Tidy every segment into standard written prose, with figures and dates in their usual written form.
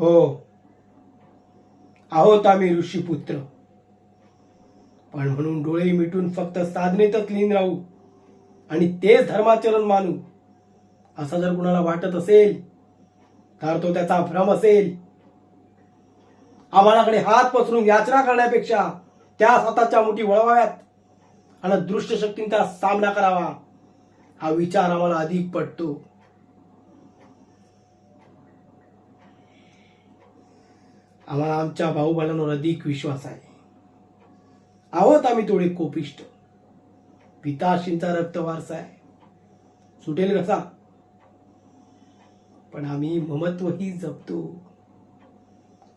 हो, आहोत आम्ही ऋषीपुत्र, पण म्हणून डोळे मिटून फक्त साधनेतच लीन राहू आणि तेच धर्माचरण मानू असं जर कुणाला वाटत असेल तर तो त्याचा भ्रम असेल. आम्हालाकडे हात पसरून याचना करण्यापेक्षा त्या स्वतःच्या मुठी वळवाव्यात आणि दृष्ट शक्तींचा सामना करावा हा विचार आम्हाला अधिक पटतो. आम्हाला आमच्या भाऊबंधांवर अधिक विश्वास आहे. आहोत आम्ही थोडे कोपिष्ट. पिताश्रींचा रक्त वारसा आहे, सुटेल कसा, पण आम्ही ममत्वही जपतो.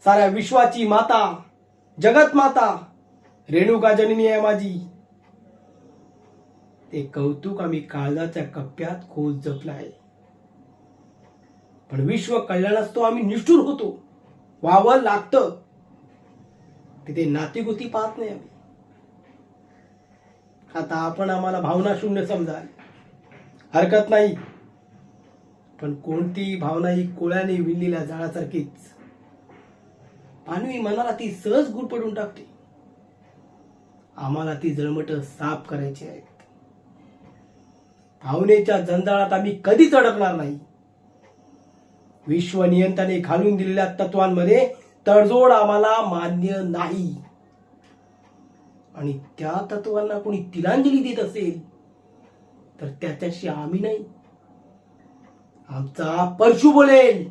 साऱ्या विश्वाची माता, जगत माता रेणुका जननी आहे माझी. ते कौतुक आम्ही काळजाच्या कप्प्यात खोल जपलं आहे. पण विश्व कल्याणास तो आम्ही निष्ठुर होतो, व्हावं लागतं. तिथे नातीगोती पाहत नाही आम्ही. आता आपण आम्हाला भावना शून्य समजाल, हरकत नाही, पण कोणती भावना ही कोळ्याने विणलेल्या जाळासारखीच मानवी मनाला ती सहज गुरफटून टाकते. आम्हाला ती जळमट साफ करायची आहेत. भावनेच्या जंजाळात आम्ही कधीच अडकणार नाही. विश्व नियंत्रण घालून दिलेल्या तत्वांमध्ये तडजोड आम्हाला मान्य नाही. आणि त्या तत्वांना कोणी तिलांजली देत असेल तर त्याच्याशी आम्ही नाही, आमचा परशु बोलेल.